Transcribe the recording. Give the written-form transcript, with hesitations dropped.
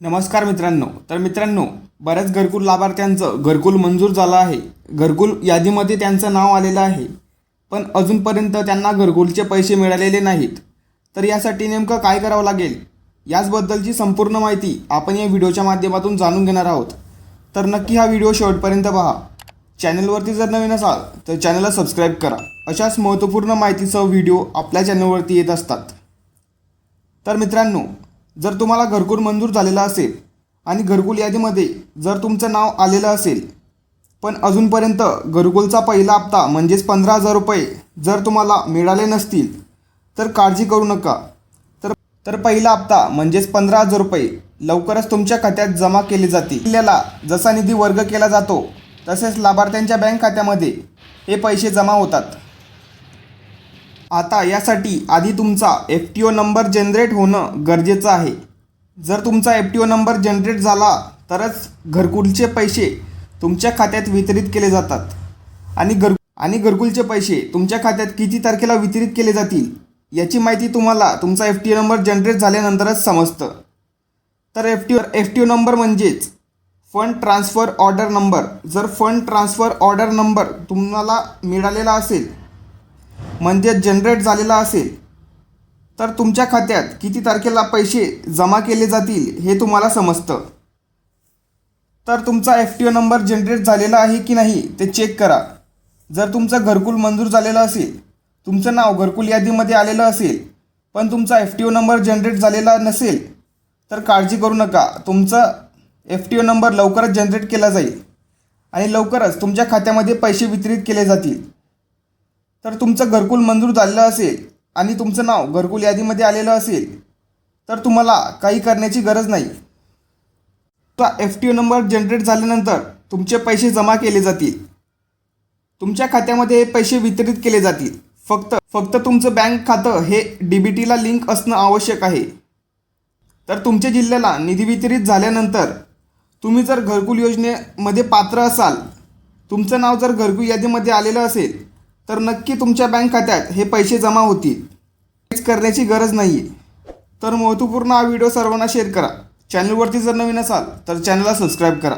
नमस्कार मित्रांनो, बऱ्याच घरकुल लाभार्थ्यांचं घरकुल मंजूर झालं आहे। घरकुल यादीमध्ये त्यांचं नाव आलेलं आहे, पण अजूनपर्यंत त्यांना घरकुलचे पैसे मिळालेले नाहीत। तर यासाठी नेमकं काय करावं लागेल याचबद्दलची संपूर्ण माहिती आपण या व्हिडिओच्या माध्यमातून जाणून घेणार आहोत। तर नक्की हा व्हिडिओ शेवटपर्यंत पहा। चॅनलवरती जर नवीन असाल तर चॅनलला सबस्क्राईब करा। अशाच महत्त्वपूर्ण माहितीसह व्हिडिओ आपल्या चॅनलवरती येत असतात। तर मित्रांनो, जर तुम्हाला घरकुल मंजूर झालेला असेल आणि घरकुल यादीमध्ये जर तुमचं नाव आलेलं असेल, पण अजूनपर्यंत घरकुलचा पहिला हप्ता म्हणजेच 15,000 रुपये जर तुम्हाला मिळाले नसतील तर काळजी करू नका। तर पहिला हप्ता म्हणजेच 15,000 रुपये लवकरच तुमच्या खात्यात जमा केले जातील। जिल्ह्याला जसा निधी वर्ग केला जातो तसेच लाभार्थ्यांच्या बँक खात्यामध्ये हे पैसे जमा होतात। आता यासाठी आधी तुमचा FTO नंबर जनरेट होणं गरजेचं आहे। जर तुमचा FTO नंबर जनरेट झाला तरच घरकुलचे पैसे तुमच्या खात्यात वितरित केले जातात। आणि घरकुलचे पैसे तुमच्या खात्यात किती तारखेला वितरित केले जातील याची माहिती तुम्हाला तुमचा FTO नंबर जनरेट झाल्यानंतरच समजतं। तर FTO नंबर म्हणजेच फंड ट्रान्सफर ऑर्डर नंबर। जर फंड ट्रान्सफर ऑर्डर नंबर तुम्हाला मिळालेला असेल म्हणजे जनरेट झालेला असेल तर तुमच्या खात्यात किती तारखेला पैसे जमा केले जातील हे तुम्हाला समजतं। तर तुमचा FTO नंबर जनरेट झालेला आहे की नाही ते चेक करा। जर तुमचं घरकुल मंजूर झालेलं असेल, तुमचं नाव घरकुल यादीमध्ये आलेलं असेल, पण तुमचा FTO नंबर जनरेट झालेला नसेल तर काळजी करू नका। तुमचा FTO नंबर लवकरच जनरेट केला जाईल आणि लवकरच तुमच्या खात्यामध्ये पैसे वितरित केले जातील। तर तुमचं घरकुल मंजूर झालेलं असेल आणि तुमचं नाव घरकुल यादीमध्ये आलेलं असेल तर तुम्हाला काही करण्याची गरज नाही। FTO नंबर जनरेट झाल्यानंतर तुमचे पैसे जमा केले जातील, तुमच्या खात्यामध्ये पैसे वितरित केले जातील। फक्त तुमचं बँक खातं हे DBTला लिंक असणं आवश्यक आहे। तर तुमच्या जिल्ह्याला निधी वितरित झाल्यानंतर तुम्ही जर घरकुल योजनेमध्ये पात्र असाल, तुमचं नाव जर घरकुल यादीमध्ये आलेलं असेल तर नक्की तुमच्या बँक खात्यात हे पैसे जमा होतील, काहीच करण्याची गरज नाही आहे। तर महत्त्वपूर्ण हा व्हिडिओ सर्वांना शेअर करा। चॅनलवरती जर नवीन असाल तर चॅनलला सबस्क्राईब करा।